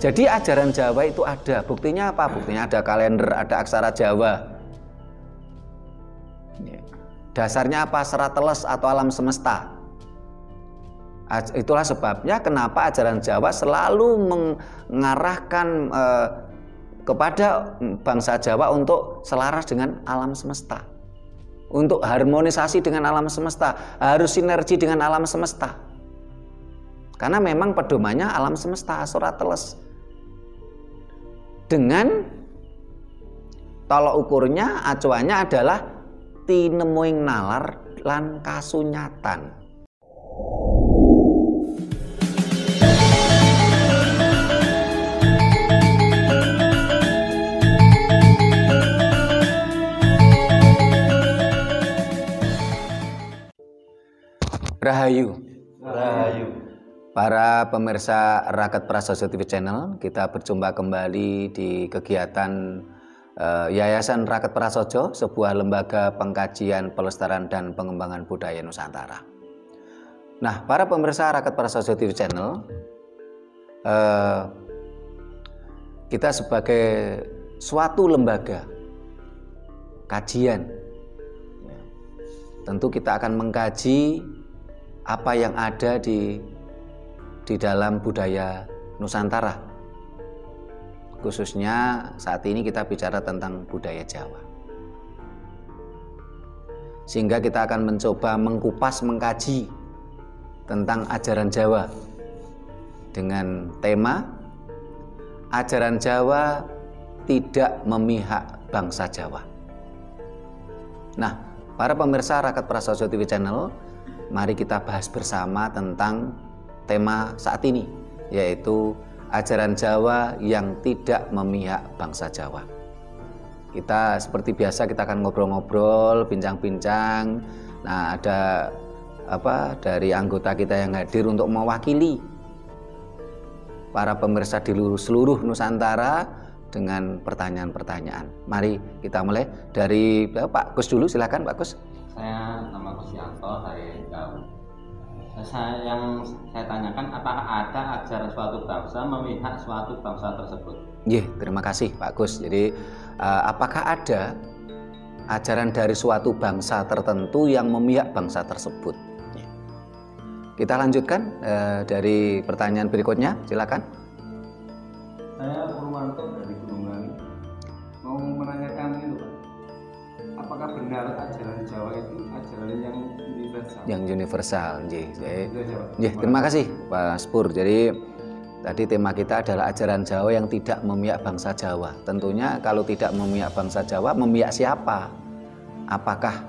Jadi ajaran Jawa itu ada, buktinya apa? Buktinya ada kalender, ada aksara Jawa. Dasarnya apa? Serat teles atau alam semesta. Itulah sebabnya kenapa ajaran Jawa selalu mengarahkan kepada bangsa Jawa untuk selaras dengan alam semesta. Untuk harmonisasi dengan alam semesta, harus sinergi dengan alam semesta. Karena memang pedomannya alam semesta, surat teles. Dengan tolok ukurnya, acuannya adalah tinemuing nalar lan kasunyatan. Rahayu. Rahayu. Para pemirsa Raket Prasojo TV Channel, kita berjumpa kembali di kegiatan Yayasan Raket Prasojo, sebuah lembaga pengkajian, pelestarian dan pengembangan budaya Nusantara. Nah, para pemirsa Raket Prasojo TV Channel, kita sebagai suatu lembaga kajian, tentu kita akan mengkaji apa yang ada di dalam budaya Nusantara. Khususnya saat ini kita bicara tentang budaya Jawa. Sehingga kita akan mencoba mengkupas, mengkaji tentang ajaran Jawa dengan tema ajaran Jawa tidak memihak bangsa Jawa. Nah, para pemirsa Raket Prasojo TV Channel, mari kita bahas bersama tentang tema saat ini, yaitu ajaran Jawa yang tidak memihak bangsa Jawa. Kita seperti biasa kita akan ngobrol-ngobrol, bincang-bincang. Nah, ada dari anggota kita yang hadir untuk mewakili para pemirsa di seluruh Nusantara dengan pertanyaan-pertanyaan. Mari kita mulai dari Pak Kus dulu, silakan Pak Kus. Saya nama Kusyanto dari Gaul. Yang saya tanyakan, apakah ada ajaran suatu bangsa memihak suatu bangsa tersebut? Terima kasih Pak Gus. Jadi apakah ada ajaran dari suatu bangsa tertentu yang memihak bangsa tersebut? Kita lanjutkan dari pertanyaan berikutnya, silakan. Saya Purwanto dari Gunung Langit. Mau menanyakan itu Pak, apakah benar ajaran Jawa itu ajaran yang universal? Yang universal, terima kasih Pak Spur. Jadi tadi tema kita adalah ajaran Jawa yang tidak memihak bangsa Jawa. Tentunya kalau tidak memihak bangsa Jawa, memihak siapa? Apakah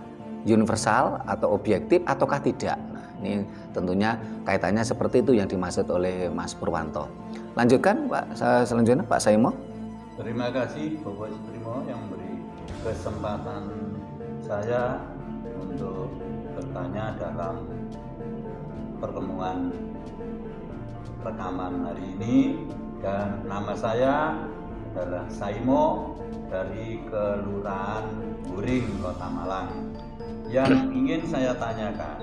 universal atau objektif ataukah tidak? Nah, ini tentunya kaitannya seperti itu yang dimaksud oleh Mas Purwanto. Lanjutkan Pak, selanjutnya Pak Saimo. Terima kasih Bapak Suprimo yang memberi kesempatan saya untuk bertanya dalam pertemuan rekaman hari ini, dan nama saya adalah Saimo dari Kelurahan Buring, Kota Malang. Yang ingin saya tanyakan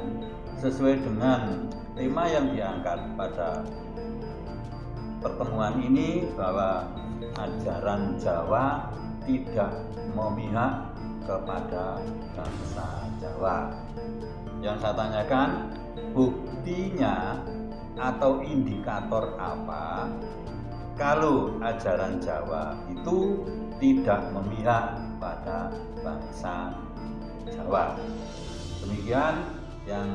sesuai dengan tema yang diangkat pada pertemuan ini, bahwa ajaran Jawa tidak memihak kepada bangsa Jawa. Yang saya tanyakan, buktinya atau indikator apa kalau ajaran Jawa itu tidak memihak pada bangsa Jawa? Demikian yang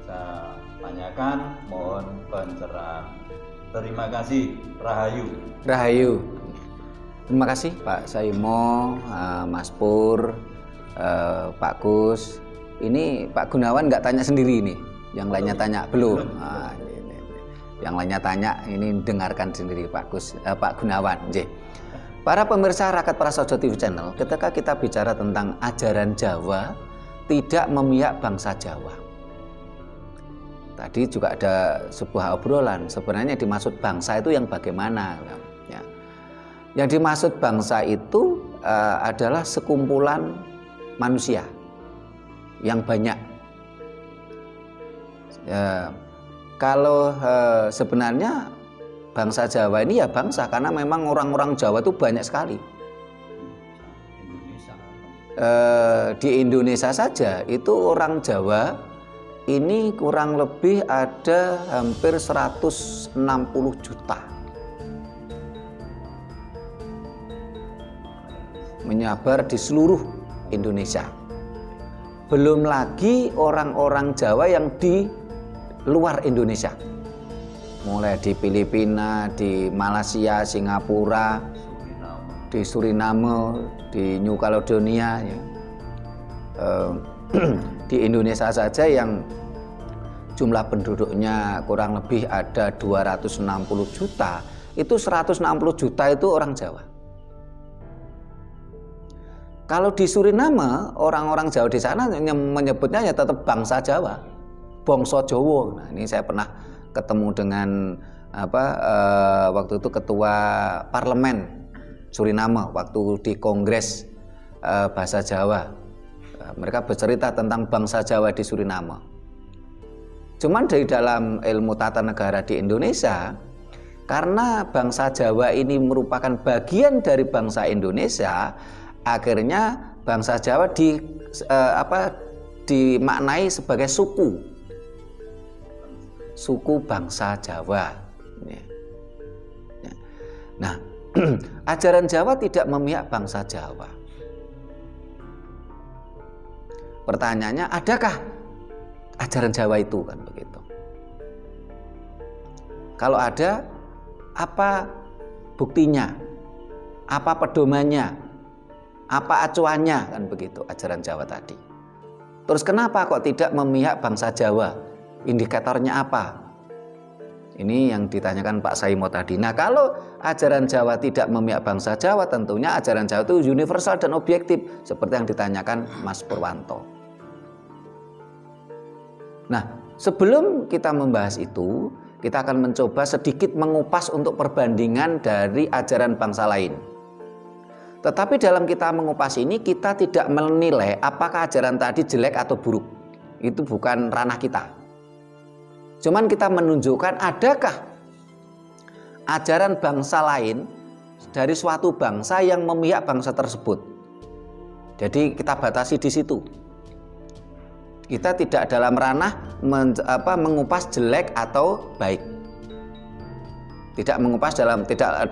saya tanyakan, mohon pencerahan. Terima kasih. Rahayu. Rahayu. Terima kasih Pak Saimo, Mas Pur, Pak Kus. Ini Pak Gunawan nggak tanya sendiri nih, yang lainnya tanya belum. Yang lainnya tanya, ini dengarkan sendiri Pak Kus, Pak Gunawan. Para pemirsa Raket Prasojo TV Channel, ketika kita bicara tentang ajaran Jawa tidak memihak bangsa Jawa, tadi juga ada sebuah obrolan. Sebenarnya dimaksud bangsa itu yang bagaimana? Ya. Yang dimaksud bangsa itu adalah sekumpulan manusia yang banyak. Kalau sebenarnya bangsa Jawa ini ya bangsa karena memang orang-orang Jawa itu banyak sekali. Di Indonesia saja itu orang Jawa ini kurang lebih ada hampir 160 juta. Menyebar di seluruh Indonesia. Belum lagi orang-orang Jawa yang di luar Indonesia. Mulai di Filipina, di Malaysia, Singapura, di Suriname, di New Caledonia ya. Di Indonesia saja yang jumlah penduduknya kurang lebih ada 260 juta, itu 160 juta itu orang Jawa. Kalau di Suriname, orang-orang Jawa di sana menyebutnya ya tetap bangsa Jawa, bangsa Jawa. Nah, ini saya pernah ketemu dengan waktu itu ketua parlemen Suriname waktu di Kongres Bahasa Jawa. Mereka bercerita tentang bangsa Jawa di Suriname. Cuman dari dalam ilmu tata negara di Indonesia, karena bangsa Jawa ini merupakan bagian dari bangsa Indonesia, akhirnya bangsa Jawa dimaknai sebagai suku bangsa Jawa. Nah, ajaran Jawa tidak memihak bangsa Jawa. Pertanyaannya, adakah ajaran Jawa itu, kan begitu? Kalau ada, apa buktinya? Apa pedomannya? Apa acuannya, kan begitu ajaran Jawa tadi? Terus kenapa kok tidak memihak bangsa Jawa? Indikatornya apa? Ini yang ditanyakan Pak Saimo tadi. Nah, kalau ajaran Jawa tidak memihak bangsa Jawa, tentunya ajaran Jawa itu universal dan objektif, seperti yang ditanyakan Mas Purwanto. Nah, sebelum kita membahas itu, kita akan mencoba sedikit mengupas untuk perbandingan dari ajaran bangsa lain. Tetapi dalam kita mengupas ini, kita tidak menilai apakah ajaran tadi jelek atau buruk. Itu bukan ranah kita. Cuman kita menunjukkan adakah ajaran bangsa lain dari suatu bangsa yang memihak bangsa tersebut. Jadi kita batasi di situ. Kita tidak dalam ranah mengupas jelek atau baik. Tidak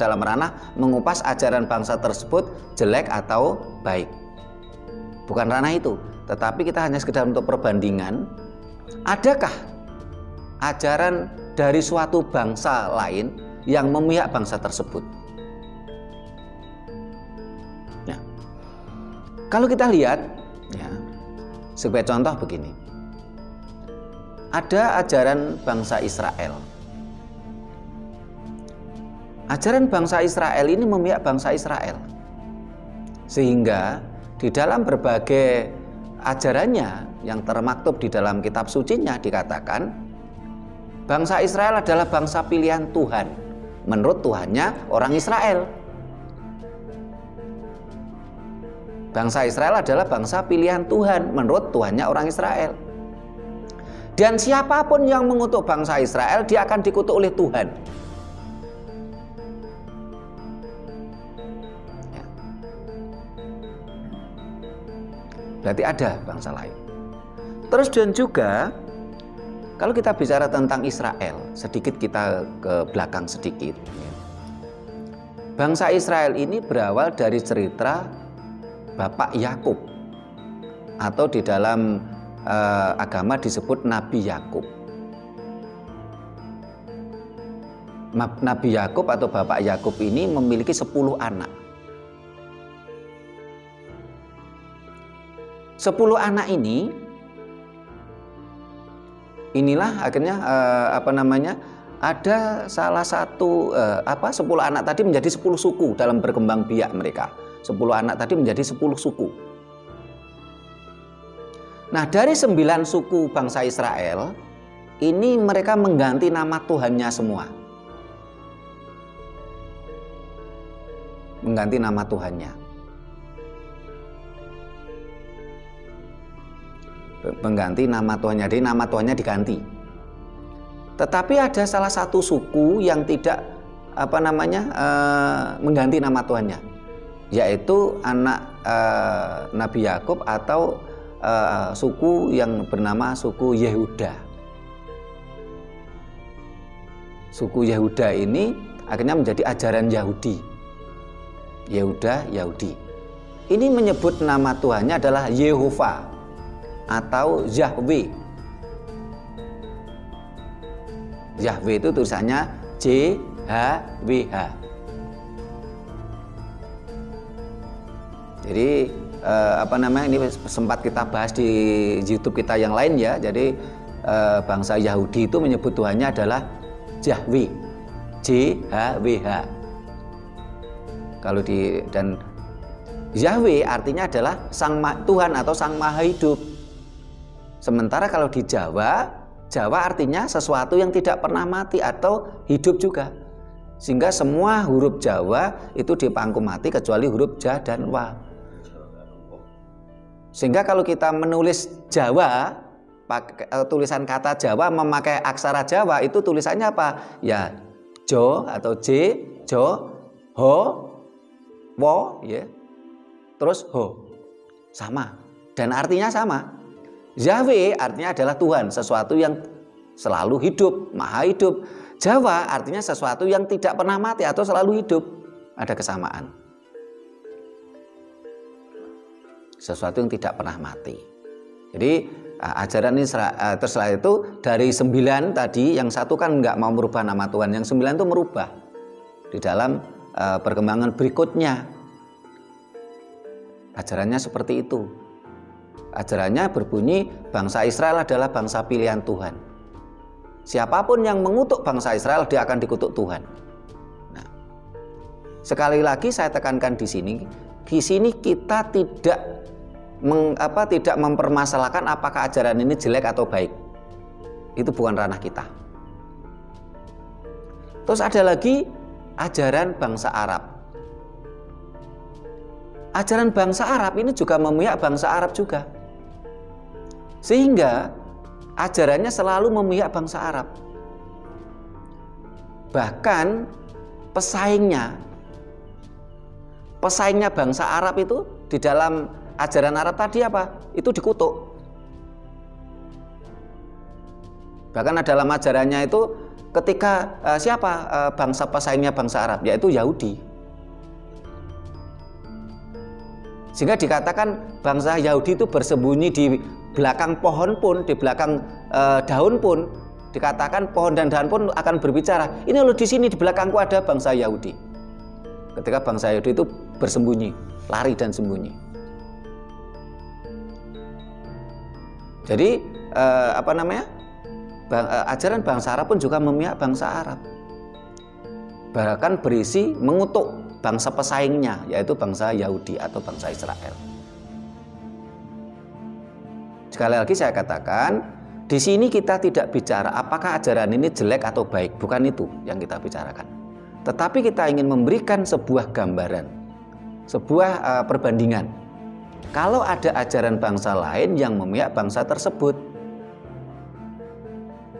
dalam ranah mengupas ajaran bangsa tersebut jelek atau baik. Bukan ranah itu, tetapi kita hanya sekedar untuk perbandingan. Adakah ajaran dari suatu bangsa lain yang memihak bangsa tersebut? Ya. Kalau kita lihat, ya, sebagai contoh begini, ada ajaran bangsa Israel. Ajaran bangsa Israel ini memihak bangsa Israel, sehingga di dalam berbagai ajarannya yang termaktub di dalam kitab sucinya dikatakan bangsa Israel adalah bangsa pilihan Tuhan menurut Tuhannya orang Israel. Bangsa Israel adalah bangsa pilihan Tuhan menurut Tuhannya orang Israel. Dan siapapun yang mengutuk bangsa Israel, dia akan dikutuk oleh Tuhan. Ya. Berarti ada bangsa lain. Terus dan juga kalau kita bicara tentang Israel, sedikit kita ke belakang sedikit. Bangsa Israel ini berawal dari cerita Bapak Yakub, atau di dalam agama disebut Nabi Yakub. Nabi Yakub atau Bapak Yakub ini memiliki 10 anak. 10 anak ini, inilah akhirnya ada salah satu 10 anak tadi menjadi 10 suku dalam berkembang biak mereka. 10 anak tadi menjadi 10 suku. Nah, dari 9 suku bangsa Israel, ini mereka mengganti nama Tuhannya semua. Mengganti nama Tuhannya. Mengganti nama Tuhannya, jadi nama Tuhannya diganti. Tetapi ada salah satu suku yang tidak mengganti nama Tuhannya, yaitu anak Nabi Yakub atau suku yang bernama suku Yehuda. Suku Yehuda ini akhirnya menjadi ajaran Yahudi. Yehuda, Yahudi. Ini menyebut nama Tuhannya adalah Yehova atau Yahweh. Yahweh itu tulisannya JHWH. Jadi ini sempat kita bahas di YouTube kita yang lain ya. Jadi bangsa Yahudi itu menyebut Tuhannya adalah Yahweh, JHWH. Dan Yahweh artinya adalah Tuhan atau Sang Maha Hidup. Sementara kalau di Jawa artinya sesuatu yang tidak pernah mati atau hidup juga. Sehingga semua huruf Jawa itu dipangku mati kecuali huruf Ja dan Wa. Sehingga kalau kita menulis Jawa, tulisan kata Jawa memakai aksara Jawa, itu tulisannya apa? Ya Jo atau J, Jo, Ho, Wo, ya. Terus Ho. Sama. Dan artinya sama. Yahweh artinya adalah Tuhan, sesuatu yang selalu hidup, maha hidup. Jawa artinya sesuatu yang tidak pernah mati atau selalu hidup. Ada kesamaan. Sesuatu yang tidak pernah mati. Jadi ajaran ini terus setelah itu dari 9 tadi, yang satu kan nggak mau merubah nama Tuhan, yang 9 itu merubah di dalam perkembangan berikutnya. Ajarannya seperti itu. Ajarannya berbunyi bangsa Israel adalah bangsa pilihan Tuhan. Siapapun yang mengutuk bangsa Israel, dia akan dikutuk Tuhan. Nah, sekali lagi saya tekankan di sini kita tidak mempermasalahkan apakah ajaran ini jelek atau baik. Itu bukan ranah kita. Terus ada lagi ajaran bangsa Arab. Ajaran bangsa Arab ini juga memihak bangsa Arab juga. Sehingga ajarannya selalu memihak bangsa Arab. Bahkan pesaingnya bangsa Arab itu di dalam ajaran Arab tadi apa? Itu dikutuk. Bahkan dalam ajarannya itu ketika bangsa pesaingnya bangsa Arab, yaitu Yahudi. Sehingga dikatakan bangsa Yahudi itu bersembunyi di belakang pohon pun, di belakang daun pun, dikatakan pohon dan daun pun akan berbicara. Ini loh, di sini di belakangku ada bangsa Yahudi. Ketika bangsa Yahudi itu bersembunyi, lari dan sembunyi. Jadi ajaran bangsa Arab pun juga memihak bangsa Arab. Bahkan berisi mengutuk bangsa pesaingnya, yaitu bangsa Yahudi atau bangsa Israel. Sekali lagi saya katakan, di sini kita tidak bicara apakah ajaran ini jelek atau baik, bukan itu yang kita bicarakan. Tetapi kita ingin memberikan sebuah gambaran, sebuah perbandingan. Kalau ada ajaran bangsa lain yang memihak bangsa tersebut,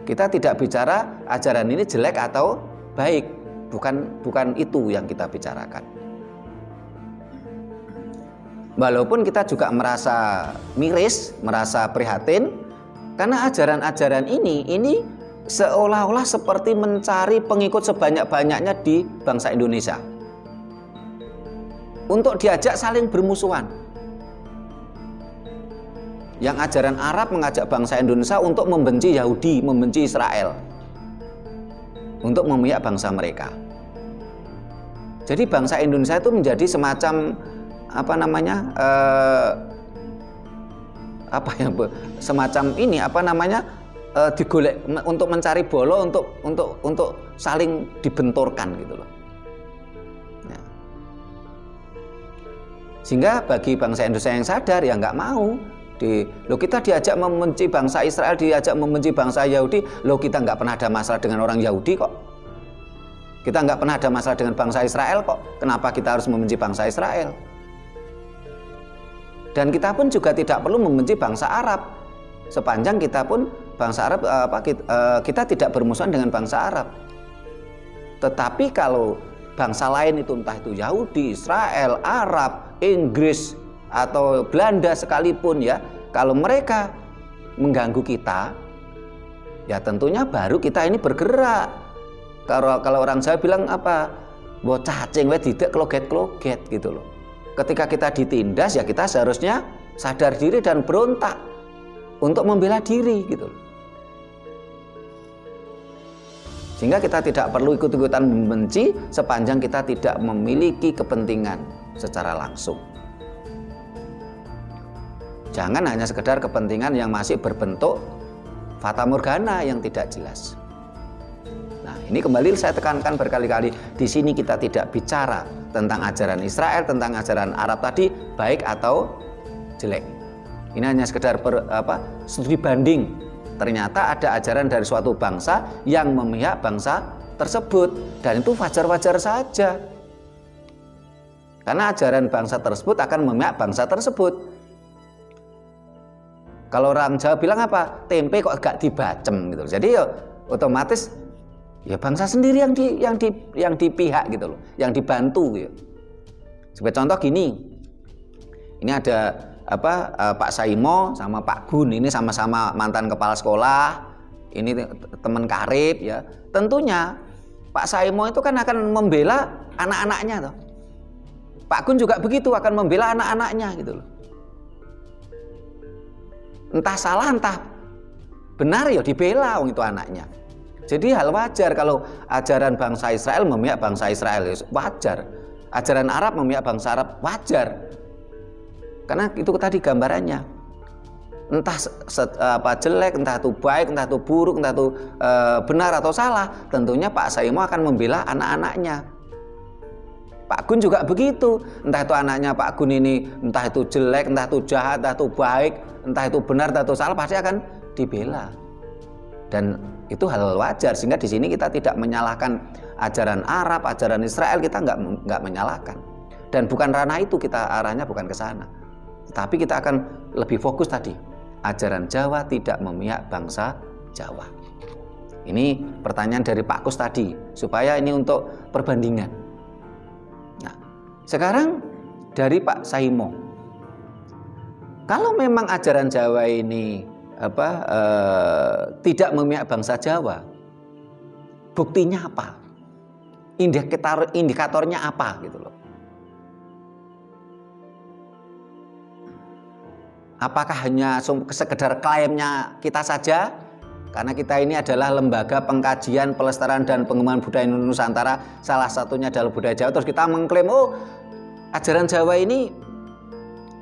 kita tidak bicara ajaran ini jelek atau baik, bukan itu yang kita bicarakan. Walaupun kita juga merasa miris, merasa prihatin, karena ajaran-ajaran ini seolah-olah seperti mencari pengikut sebanyak-banyaknya di bangsa Indonesia untuk diajak saling bermusuhan. Yang ajaran Arab mengajak bangsa Indonesia untuk membenci Yahudi, membenci Israel, untuk memihak bangsa mereka. Jadi bangsa Indonesia itu menjadi semacam digolek untuk mencari bolo, untuk saling dibenturkan gitu loh. Ya. Sehingga bagi bangsa Indonesia yang sadar, ya nggak mau. Kita diajak membenci bangsa Israel, diajak membenci bangsa Yahudi, kita nggak pernah ada masalah dengan orang Yahudi kok. Kita nggak pernah ada masalah dengan bangsa Israel kok. Kenapa kita harus membenci bangsa Israel? Dan kita pun juga tidak perlu membenci bangsa Arab. Sepanjang kita pun bangsa Arab, kita tidak bermusuhan dengan bangsa Arab. Tetapi kalau bangsa lain itu entah itu Yahudi, Israel, Arab, Inggris atau Belanda sekalipun ya, kalau mereka mengganggu kita, ya tentunya baru kita ini bergerak. Kalau orang Jawa bilang apa? Mbok cacing wae tidak kloget-kloget gitu loh. Ketika kita ditindas ya kita seharusnya sadar diri dan berontak untuk membela diri gitu loh. Sehingga kita tidak perlu ikut-ikutan membenci sepanjang kita tidak memiliki kepentingan secara langsung. Jangan hanya sekedar kepentingan yang masih berbentuk fata morgana yang tidak jelas. Nah, ini kembali saya tekankan berkali-kali, di sini kita tidak bicara tentang ajaran Israel, tentang ajaran Arab tadi baik atau jelek. Ini hanya sekedar studi banding. Ternyata ada ajaran dari suatu bangsa yang memihak bangsa tersebut, dan itu wajar-wajar saja. Karena ajaran bangsa tersebut akan memihak bangsa tersebut. Kalau orang Jawa bilang apa? Tempe kok gak dibacem gitu. Jadi ya otomatis ya bangsa sendiri yang dipihak gitu loh, yang dibantu gitu. Sebagai contoh gini. Ini ada Pak Saimo sama Pak Gun, ini sama-sama mantan kepala sekolah. Ini teman karib ya. Tentunya Pak Saimo itu kan akan membela anak-anaknya toh. Pak Gun juga begitu, akan membela anak-anaknya gitu loh. Entah salah entah benar ya dibela itu anaknya. Jadi hal wajar kalau ajaran bangsa Israel memihak bangsa Israel, ya wajar. Ajaran Arab memihak bangsa Arab, wajar. Karena itu tadi gambarannya. Entah jelek, entah itu baik, entah itu buruk, entah itu benar atau salah, tentunya Pak Saimo akan membela anak-anaknya. Pak Gun juga begitu, entah itu anaknya Pak Gun ini entah itu jelek, entah itu jahat, entah itu baik, entah itu benar, entah itu salah, pasti akan dibela. Dan itu hal wajar, sehingga di sini kita tidak menyalahkan ajaran Arab, ajaran Israel, kita nggak menyalahkan. Dan bukan ranah itu, kita arahnya bukan ke sana. Tapi kita akan lebih fokus tadi, ajaran Jawa tidak memihak bangsa Jawa. Ini pertanyaan dari Pak Kus tadi, supaya ini untuk perbandingan. Nah, sekarang dari Pak Saimo, kalau memang ajaran Jawa ini tidak memihak bangsa Jawa, buktinya apa? Indikatornya apa gitu loh? Apakah hanya sekedar klaimnya kita saja? Karena kita ini adalah lembaga pengkajian, pelestarian dan pengembangan budaya Nusantara, salah satunya adalah budaya Jawa. Terus kita mengklaim, oh ajaran Jawa ini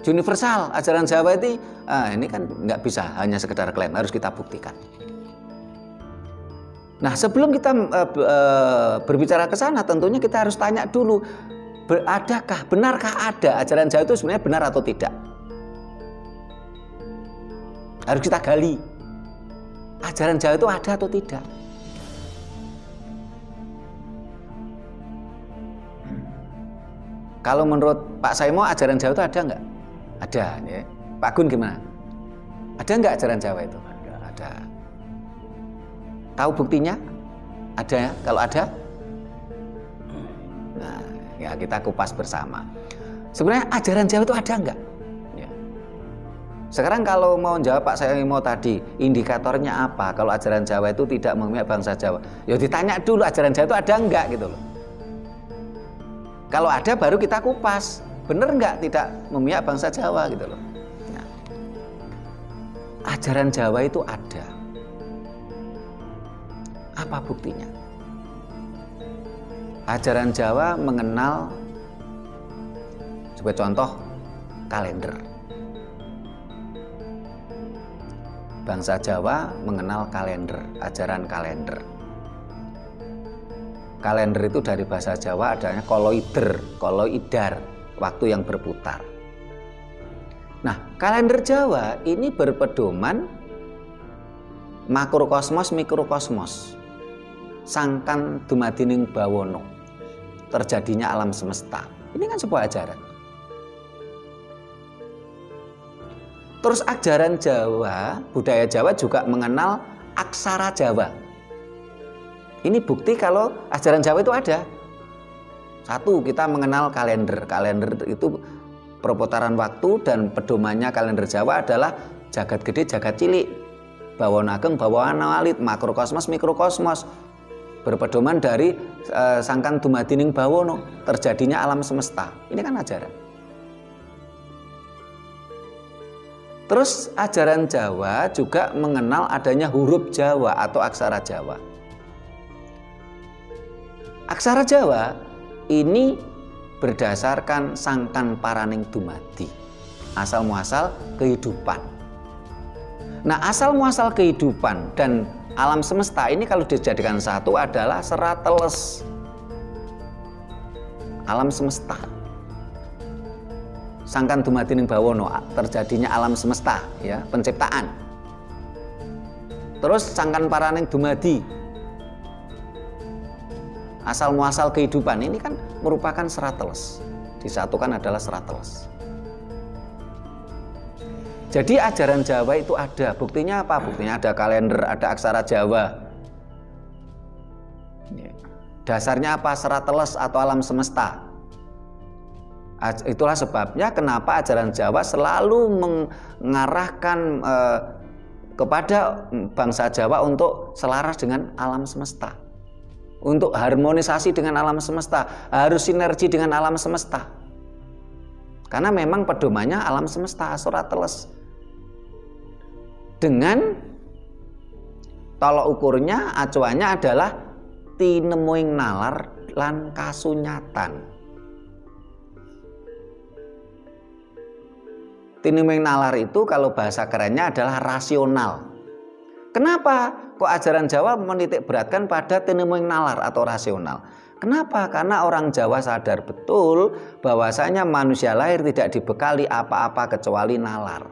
universal, ajaran Jawa ini kan nggak bisa hanya sekedar klaim, harus kita buktikan. Nah, sebelum kita berbicara ke sana, tentunya kita harus tanya dulu, benarkah ada ajaran Jawa itu sebenarnya benar atau tidak? Harus kita gali. Ajaran Jawa itu ada atau tidak? Kalau menurut Pak Saimo, ajaran Jawa itu ada nggak? Ada. Ya. Pak Gun gimana? Ada nggak ajaran Jawa itu? Ada. Tahu buktinya? Ada. Kalau ada? Nah, ya kita kupas bersama. Sebenarnya ajaran Jawa itu ada nggak? Sekarang kalau mau jawab Pak Saimo tadi, indikatornya apa kalau ajaran Jawa itu tidak memihak bangsa Jawa? Ya ditanya dulu ajaran Jawa itu ada enggak gitu loh. Kalau ada baru kita kupas, bener enggak tidak memihak bangsa Jawa gitu loh. Nah, ajaran Jawa itu ada. Apa buktinya? Ajaran Jawa mengenal, sebagai contoh, kalender. Bangsa Jawa mengenal kalender, ajaran kalender. Kalender itu dari bahasa Jawa adanya koloider, waktu yang berputar. Nah, kalender Jawa ini berpedoman makrokosmos, mikrokosmos. Sangkan dumadining bawono, terjadinya alam semesta. Ini kan sebuah ajaran. Terus ajaran Jawa, budaya Jawa juga mengenal aksara Jawa. Ini bukti kalau ajaran Jawa itu ada. Satu, kita mengenal kalender. Kalender itu perputaran waktu, dan pedomannya kalender Jawa adalah jagat gede, jagat cilik, bawana ageng, bawana alit, makrokosmos, mikrokosmos. Berpedoman dari sangkan dumadining bawono, terjadinya alam semesta. Ini kan ajaran. Terus ajaran Jawa juga mengenal adanya huruf Jawa atau aksara Jawa. Aksara Jawa ini berdasarkan sangkan paraning dumadi, asal muasal kehidupan. Nah, asal muasal kehidupan dan alam semesta ini kalau dijadikan satu adalah serat teles. Alam semesta. Sangkan dumadining bawono, terjadinya alam semesta, ya, penciptaan. Terus sangkan paraning dumadi, asal muasal kehidupan, ini kan merupakan serat teles. Disatukan adalah serat teles. Jadi ajaran Jawa itu ada. Buktinya apa? Buktinya ada kalender, ada aksara Jawa. Dasarnya apa? Serat teles atau alam semesta. Itulah sebabnya kenapa ajaran Jawa selalu mengarahkan kepada bangsa Jawa untuk selaras dengan alam semesta. Untuk harmonisasi dengan alam semesta, harus sinergi dengan alam semesta. Karena memang pedomannya alam semesta, serat teles. Dengan tolok ukurnya, acuannya adalah tinemuing nalar lan kasunyatan. Tinemuing nalar itu kalau bahasa kerennya adalah rasional. Kenapa kok ajaran Jawa menitik beratkan pada tinemuing nalar atau rasional? Kenapa? Karena orang Jawa sadar betul bahwasanya manusia lahir tidak dibekali apa-apa kecuali nalar.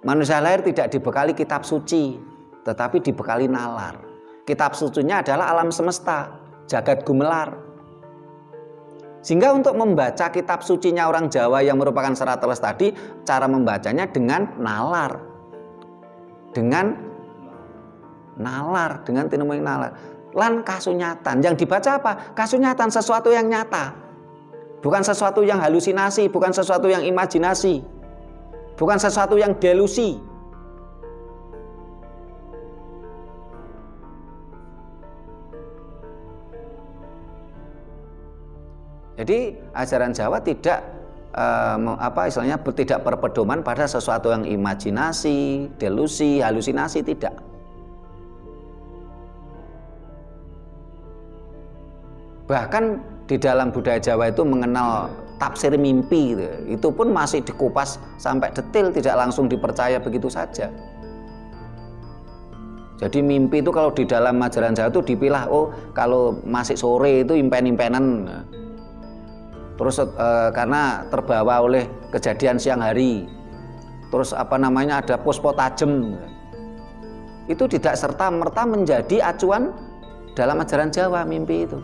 Manusia lahir tidak dibekali kitab suci, tetapi dibekali nalar. Kitab sucinya adalah alam semesta, jagat gumelar. Sehingga untuk membaca kitab sucinya orang Jawa yang merupakan serat teles tadi, cara membacanya dengan nalar. Dengan tinemuing nalar. Lan kasunyatan. Yang dibaca apa? Kasunyatan, sesuatu yang nyata. Bukan sesuatu yang halusinasi, bukan sesuatu yang imajinasi. Bukan sesuatu yang delusi. Jadi ajaran Jawa tidak tidak berpedoman pada sesuatu yang imajinasi, delusi, halusinasi, tidak. Bahkan di dalam budaya Jawa itu mengenal tafsir mimpi, itu pun masih dikupas sampai detail, tidak langsung dipercaya begitu saja. Jadi mimpi itu kalau di dalam ajaran Jawa itu dipilah, oh kalau masih sore itu impen-impenan. Terus karena terbawa oleh kejadian siang hari. Terus ada pospo tajem. Itu tidak serta-merta menjadi acuan dalam ajaran Jawa mimpi itu.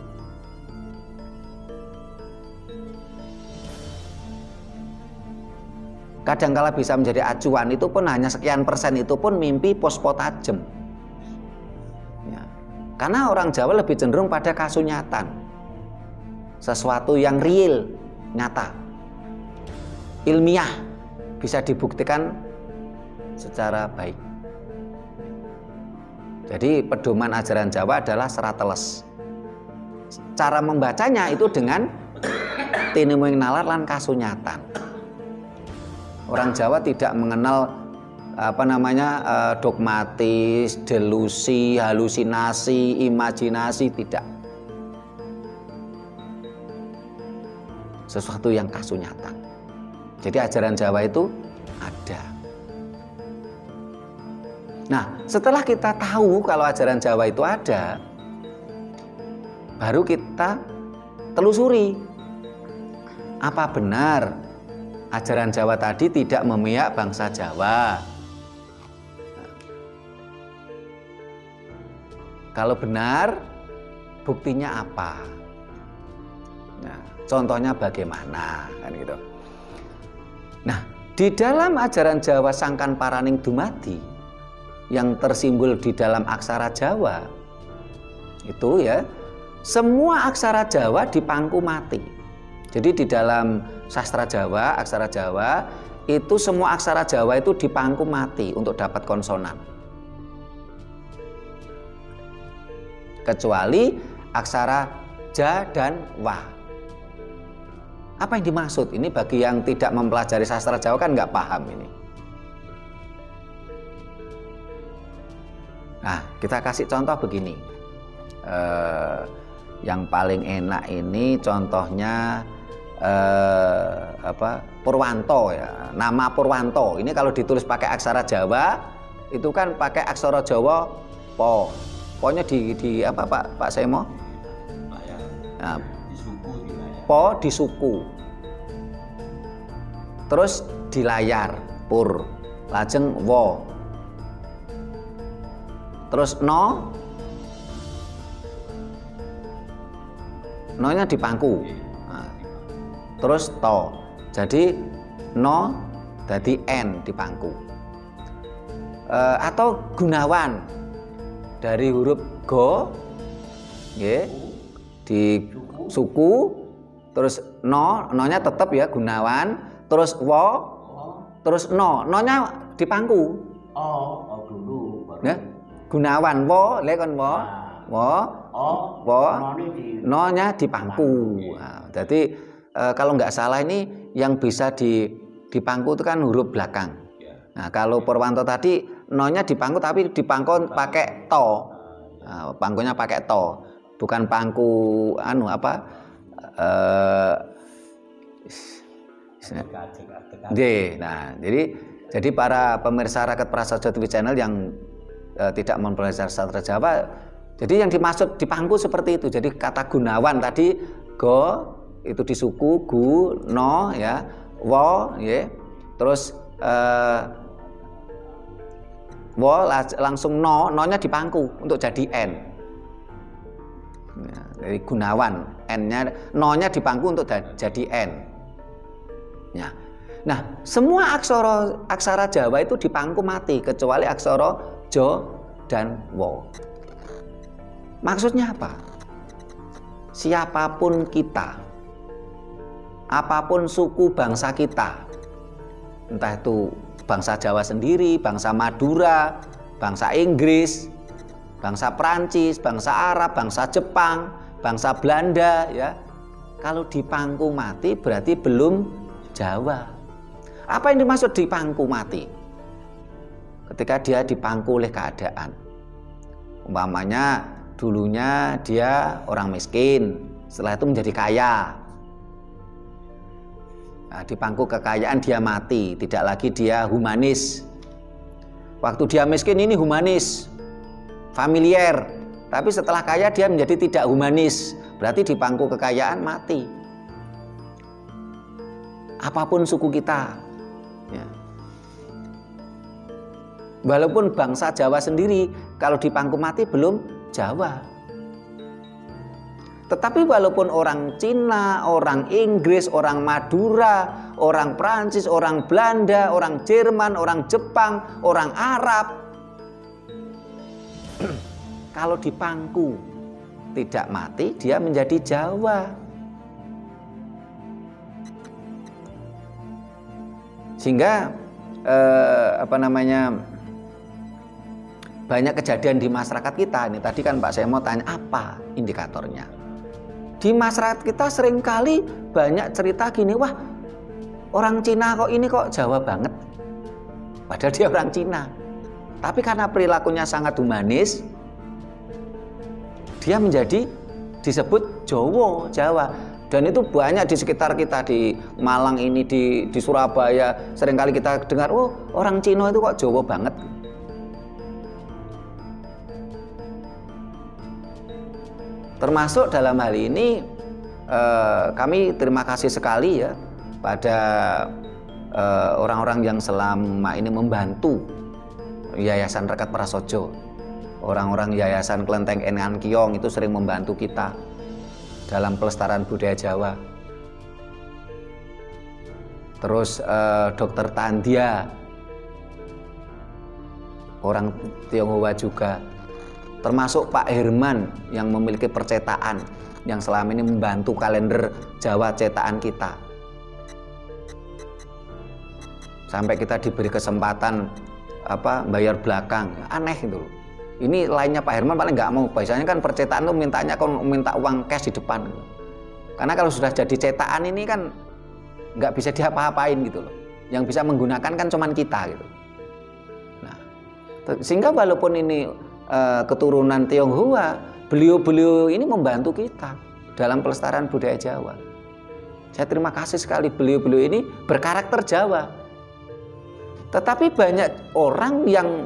Kadangkala bisa menjadi acuan, itu pun hanya sekian persen, itu pun mimpi pospo tajem. Ya. Karena orang Jawa lebih cenderung pada kasunyatan, sesuatu yang real, nyata, ilmiah, bisa dibuktikan secara baik. Jadi pedoman ajaran Jawa adalah serat teles. Cara membacanya itu dengan tinemuing nalar lan kasunyatan. Orang Jawa tidak mengenal dogmatis, delusi, halusinasi, imajinasi, tidak. Sesuatu yang kasunyatan. Jadi ajaran Jawa itu ada. Nah, setelah kita tahu kalau ajaran Jawa itu ada, baru kita telusuri. Apa benar ajaran Jawa tadi tidak memihak bangsa Jawa? Kalau benar, buktinya apa? Nah, contohnya bagaimana, kan gitu. Nah, di dalam ajaran Jawa sangkan paraning dumadi yang tersimbol di dalam aksara Jawa itu ya, semua aksara Jawa dipangku mati. Jadi di dalam sastra Jawa, aksara Jawa itu semua aksara Jawa itu dipangku mati untuk dapat konsonan. Kecuali aksara ja dan wa. Apa yang dimaksud? Ini bagi yang tidak mempelajari sastra Jawa kan nggak paham ini. Nah, kita kasih contoh begini. Yang paling enak ini contohnya Purwanto ya. Nama Purwanto ini kalau ditulis pakai aksara Jawa itu kan pakai aksara Jawa po. Po-nya di apa Pak Semo? Nah, po di suku. Terus di layar pur. Lajeng wo. Terus no-nya dipangku. Nah, terus to. Jadi no jadi n dipangku. Atau Gunawan dari huruf go nggih di suku, terus no-nya tetap ya Gunawan, terus wo, terus no-nya dipangku. Dulu baru. Ya. Gunawan wo, lekon wo, wo, no-nya dipangku. Nah, jadi kalau nggak salah ini yang bisa dipangku itu kan huruf belakang. Nah, kalau Purwanto tadi no-nya dipangku tapi dipangku pakai to. Nah, pangkunya pakai to, bukan pangku Nah, jadi para pemirsa Raket Prasaja TV channel yang tidak mempelajari sastra Jawa, jadi yang dimaksud dipangku seperti itu. Jadi kata Gunawan tadi go itu di suku, gu, no ya, wo ya, terus wo langsung no-nya dipangku untuk jadi n. Ya, dari Gunawan, n-nya, no-nya dipangku untuk jadi n. Ya. Nah, semua aksara Jawa itu dipangku mati kecuali aksara jo dan wo. Maksudnya apa? Siapapun kita, apapun suku bangsa kita, entah itu bangsa Jawa sendiri, bangsa Madura, bangsa Inggris, bangsa Prancis, bangsa Arab, bangsa Jepang, bangsa Belanda ya. Kalau dipangku mati berarti belum Jawa. Apa yang dimaksud dipangku mati? Ketika dia dipangku oleh keadaan. Umpamanya dulunya dia orang miskin, setelah itu menjadi kaya. Nah, dipangku kekayaan dia mati, tidak lagi dia humanis. Waktu dia miskin ini humanis, familiar, tapi setelah kaya dia menjadi tidak humanis, berarti dipangku kekayaan mati. Apapun suku kita, ya. Walaupun bangsa Jawa sendiri kalau dipangku mati belum Jawa. Tetapi walaupun orang Cina, orang Inggris, orang Madura, orang Prancis, orang Belanda, orang Jerman, orang Jepang, orang Arab, kalau dipangku tidak mati, dia menjadi Jawa. Sehingga banyak kejadian di masyarakat kita. Ini tadi kan Pak saya mau tanya apa indikatornya. Di masyarakat kita seringkali banyak cerita gini, wah orang Cina kok ini kok Jawa banget. Padahal dia orang Cina. Tapi karena perilakunya sangat humanis, dia menjadi disebut Jawa. Dan itu banyak di sekitar kita, di Malang ini, di Surabaya. Seringkali kita dengar, oh orang Cina itu kok Jawa banget. Termasuk dalam hal ini kami terima kasih sekali ya pada orang-orang yang selama ini membantu Yayasan Raket Prasaja. Orang-orang Yayasan Klenteng Engan Kiong itu sering membantu kita dalam pelestarian budaya Jawa. Terus Dokter Tandia, orang Tionghoa juga, termasuk Pak Herman yang memiliki percetakan yang selama ini membantu kalender Jawa cetakan kita. Sampai kita diberi kesempatan bayar belakang, aneh gitu loh. Ini lainnya Pak Herman paling nggak mau. Biasanya kan percetakan tuh minta uang cash di depan gitu. Karena kalau sudah jadi cetakan ini kan nggak bisa diapa-apain gitu loh. Yang bisa menggunakan kan cuman kita gitu. Nah, sehingga walaupun ini keturunan Tionghoa, beliau-beliau ini membantu kita dalam pelestarian budaya Jawa. Saya terima kasih sekali, beliau-beliau ini berkarakter Jawa. Tetapi banyak orang yang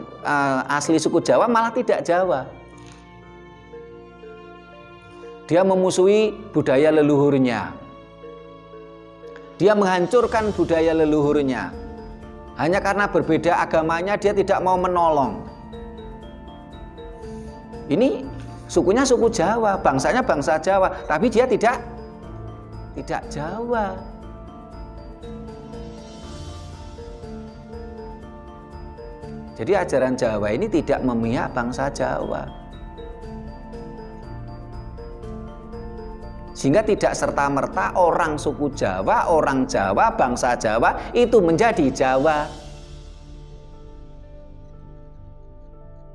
asli suku Jawa malah tidak Jawa. Dia memusuhi budaya leluhurnya. Dia menghancurkan budaya leluhurnya. Hanya karena berbeda agamanya dia tidak mau menolong. Ini sukunya suku Jawa, bangsanya bangsa Jawa, tapi dia tidak Jawa. Jadi ajaran Jawa ini tidak memihak bangsa Jawa. Sehingga tidak serta-merta orang suku Jawa, orang Jawa, bangsa Jawa itu menjadi Jawa.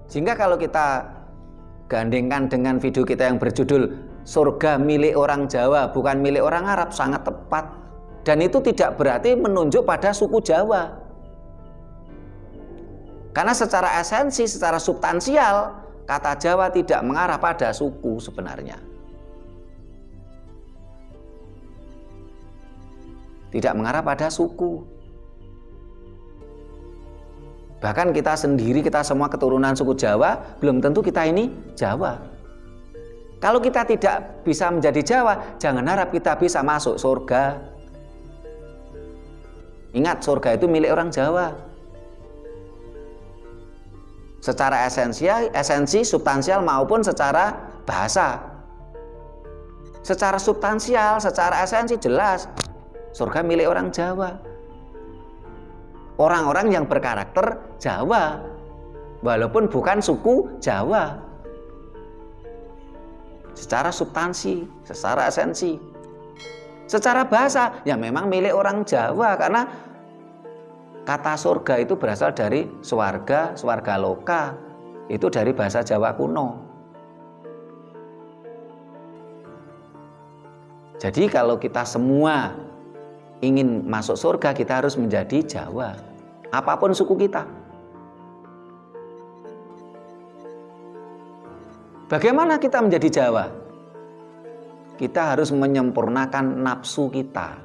Sehingga kalau kita gandengkan dengan video kita yang berjudul Surga milik orang Jawa bukan milik orang Arab, sangat tepat. Dan itu tidak berarti menunjuk pada suku Jawa. Karena secara esensi, secara substansial, kata Jawa tidak mengarah pada suku sebenarnya. Tidak mengarah pada suku. Bahkan kita sendiri, kita semua keturunan suku Jawa, belum tentu kita ini Jawa. Kalau kita tidak bisa menjadi Jawa, jangan harap kita bisa masuk surga. Ingat, surga itu milik orang Jawa. Secara esensi, substansial maupun secara bahasa. Secara substansial, secara esensi jelas. Surga milik orang Jawa. Orang-orang yang berkarakter Jawa, walaupun bukan suku Jawa. Secara substansi, secara esensi. Secara bahasa, ya memang milik orang Jawa, karena kata surga itu berasal dari swarga, swarga loka. Itu dari bahasa Jawa kuno. Jadi kalau kita semua ingin masuk surga, kita harus menjadi Jawa, apapun suku kita. Bagaimana kita menjadi Jawa? Kita harus menyempurnakan nafsu kita.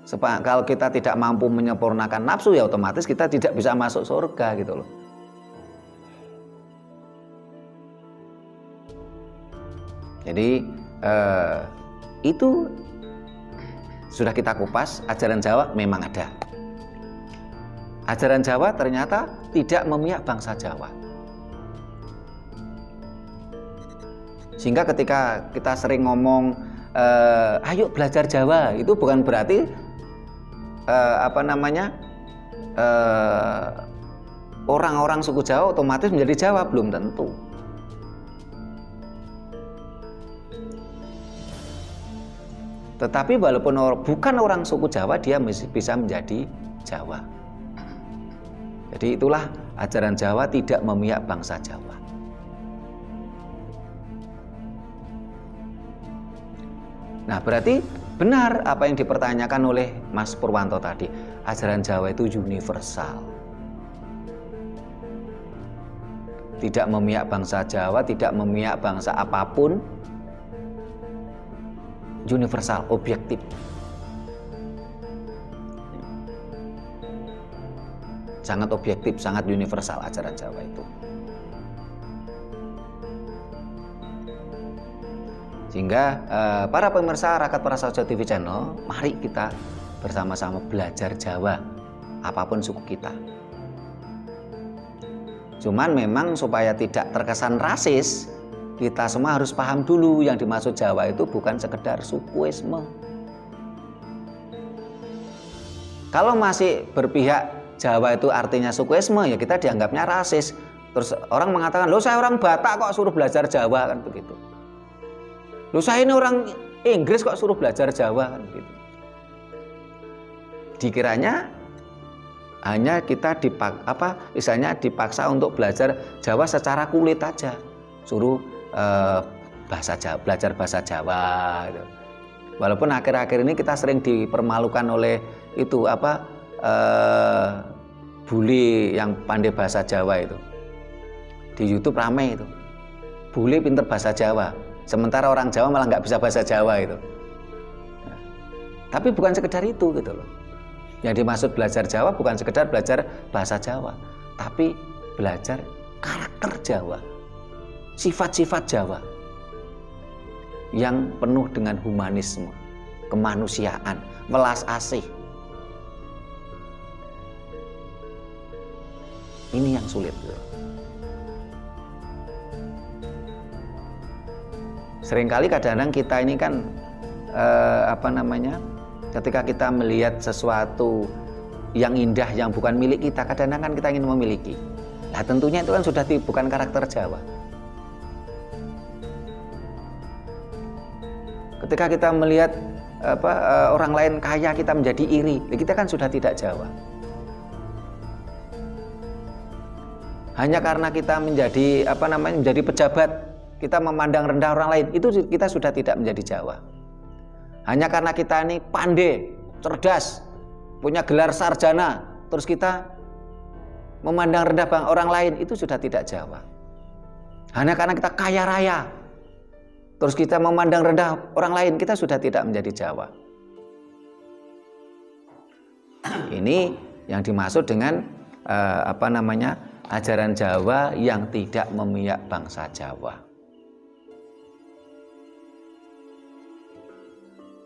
Sebab kalau kita tidak mampu menyempurnakan nafsu, ya otomatis kita tidak bisa masuk surga gitu loh. Jadi itu sudah kita kupas. Ajaran Jawa memang ada. Ajaran Jawa ternyata tidak memihak bangsa Jawa. Sehingga ketika kita sering ngomong ayo belajar Jawa, itu bukan berarti orang-orang suku Jawa otomatis menjadi Jawa, belum tentu. Tetapi walaupun bukan orang suku Jawa, dia bisa menjadi Jawa. Jadi itulah ajaran Jawa tidak memihak bangsa Jawa. Nah, berarti benar apa yang dipertanyakan oleh Mas Purwanto tadi. Ajaran Jawa itu universal. Tidak memihak bangsa Jawa, tidak memihak bangsa apapun. Universal, objektif. Sangat objektif, sangat universal ajaran Jawa itu. Sehingga para pemirsa Rakat Prasaja TV Channel, mari kita bersama-sama belajar Jawa, apapun suku kita. Cuman memang supaya tidak terkesan rasis, kita semua harus paham dulu yang dimaksud Jawa itu bukan sekedar sukuisme. Kalau masih berpihak Jawa itu artinya sukuisme, ya kita dianggapnya rasis. Terus orang mengatakan, loh saya orang Batak kok suruh belajar Jawa, kan begitu. Loh saya ini orang Inggris kok suruh belajar Jawa, kan begitu. Dikiranya hanya kita dipaksa untuk belajar Jawa secara kulit aja, suruh bahasa Jawa, belajar bahasa Jawa gitu. Walaupun akhir-akhir ini kita sering dipermalukan oleh itu bule yang pandai bahasa Jawa itu. Di YouTube ramai itu, bule pinter bahasa Jawa, sementara orang Jawa malah nggak bisa bahasa Jawa itu. Nah, tapi bukan sekedar itu gitu loh. Yang dimaksud belajar Jawa bukan sekedar belajar bahasa Jawa, tapi belajar karakter Jawa, sifat-sifat Jawa yang penuh dengan humanisme, kemanusiaan, welas asih. Ini yang sulit gitu. Seringkali kadang-kadang kita ini kan ketika kita melihat sesuatu yang indah yang bukan milik kita, kadang-kadang kan kita ingin memiliki. Nah tentunya itu kan sudah bukan karakter Jawa. Ketika kita melihat orang lain kaya, kita menjadi iri, kita kan sudah tidak Jawa. Hanya karena kita menjadi pejabat, kita memandang rendah orang lain, itu kita sudah tidak menjadi Jawa. Hanya karena kita ini pandai, cerdas, punya gelar sarjana, terus kita memandang rendah orang lain, itu sudah tidak Jawa. Hanya karena kita kaya raya, terus kita memandang rendah orang lain, kita sudah tidak menjadi Jawa. Ini yang dimaksud dengan ajaran Jawa yang tidak memihak bangsa Jawa.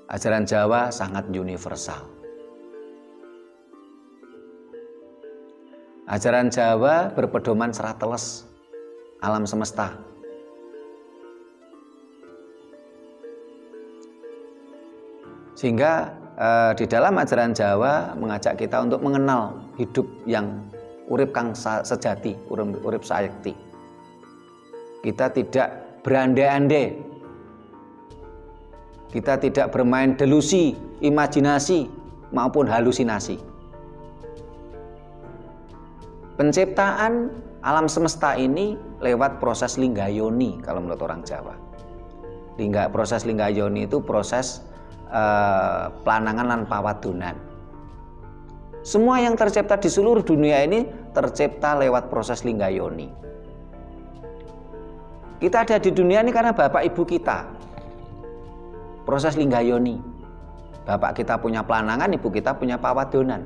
Ajaran Jawa sangat universal. Ajaran Jawa berpedoman serat teles alam semesta. Sehingga di dalam ajaran Jawa mengajak kita untuk mengenal hidup yang urip kang sejati, urip sayekti. Kita tidak berandai-andai. Kita tidak bermain delusi, imajinasi maupun halusinasi. Penciptaan alam semesta ini lewat proses linggayoni kalau menurut orang Jawa. Proses linggayoni itu proses planangan lan pawadunan. Semua yang tercipta di seluruh dunia ini tercipta lewat proses linggayoni. Kita ada di dunia ini karena bapak ibu kita. Proses linggayoni. Bapak kita punya planangan, ibu kita punya pawadonan.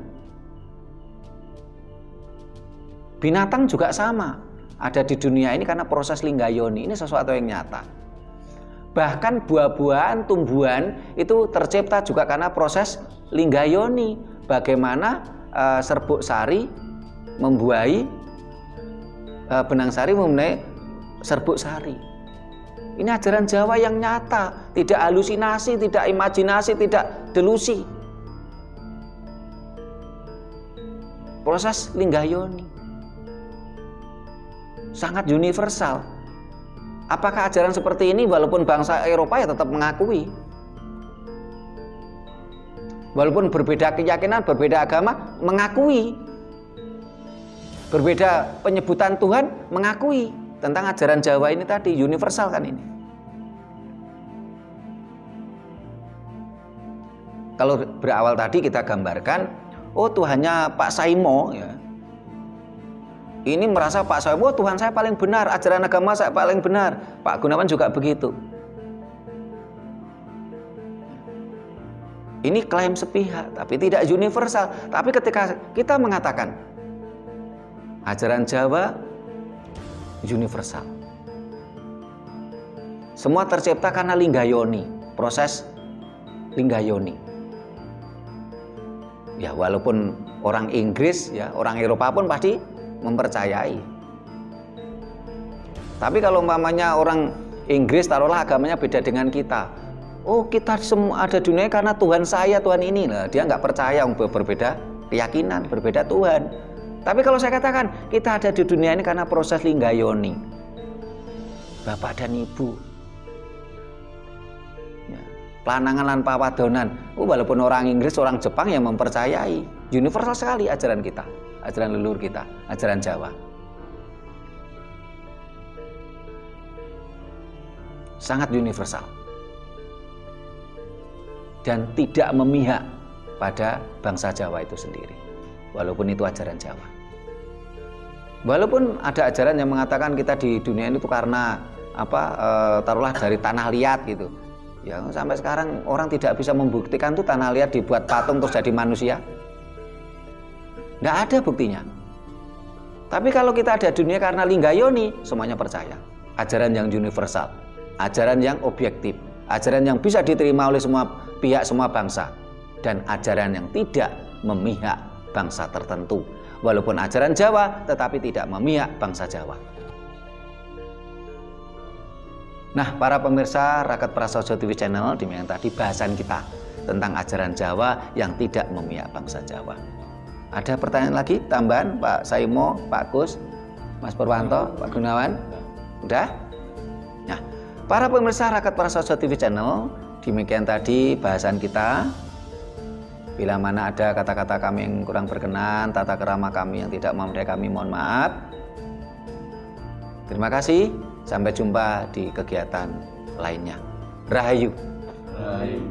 Binatang juga sama. Ada di dunia ini karena proses linggayoni. Ini sesuatu yang nyata. Bahkan buah-buahan, tumbuhan itu tercipta juga karena proses linggayoni. Bagaimana serbuk sari membuahi benang sari membuahi serbuk sari. Ini ajaran Jawa yang nyata, tidak halusinasi, tidak imajinasi, tidak delusi. Proses linggayoni sangat universal. Apakah ajaran seperti ini walaupun bangsa Eropa ya tetap mengakui? Walaupun berbeda keyakinan, berbeda agama, mengakui. Berbeda penyebutan Tuhan, mengakui tentang ajaran Jawa ini tadi, universal kan ini. Kalau berawal tadi kita gambarkan, oh Tuhannya Pak Saimo ya. Ini merasa Pak Saimo, oh, Tuhan saya paling benar, ajaran agama saya paling benar. Pak Gunawan juga begitu. Ini klaim sepihak, tapi tidak universal. Tapi ketika kita mengatakan ajaran Jawa universal, semua tercipta karena linggayoni, proses linggayoni. Ya walaupun orang Inggris ya, orang Eropa pun pasti mempercayai. Tapi kalau umpamanya orang Inggris taruhlah agamanya beda dengan kita, oh kita semua ada dunia karena Tuhan saya, Tuhan ini. Nah, dia nggak percaya, berbeda keyakinan, berbeda Tuhan. Tapi kalau saya katakan kita ada di dunia ini karena proses linggayoni, bapak dan ibu, ya, lanangan lan pawadonan. Walaupun orang Inggris, orang Jepang yang mempercayai, universal sekali ajaran kita, ajaran leluhur kita, ajaran Jawa. Sangat universal dan tidak memihak pada bangsa Jawa itu sendiri, walaupun itu ajaran Jawa. Walaupun ada ajaran yang mengatakan kita di dunia ini itu karena taruhlah dari tanah liat gitu ya, sampai sekarang orang tidak bisa membuktikan tuh tanah liat dibuat patung terus jadi manusia, tidak ada buktinya. Tapi kalau kita ada dunia karena linggayoni, semuanya percaya ajaran yang universal, ajaran yang objektif, ajaran yang bisa diterima oleh semua pihak, semua bangsa, dan ajaran yang tidak memihak bangsa tertentu. Walaupun ajaran Jawa, tetapi tidak memihak bangsa Jawa. Nah, para pemirsa Raket Prasaja TV Channel, demikian tadi bahasan kita tentang ajaran Jawa yang tidak memihak bangsa Jawa. Ada pertanyaan lagi, tambahan Pak Saimo, Pak Kus, Mas Purwanto, Pak Gunawan? Udah? Nah, para pemirsa Raket Prasaja TV Channel, demikian tadi bahasan kita. Bila mana ada kata-kata kami yang kurang berkenan, tata kerama kami yang tidak memadai, kami mohon maaf. Terima kasih, sampai jumpa di kegiatan lainnya. Rahayu. Rahayu.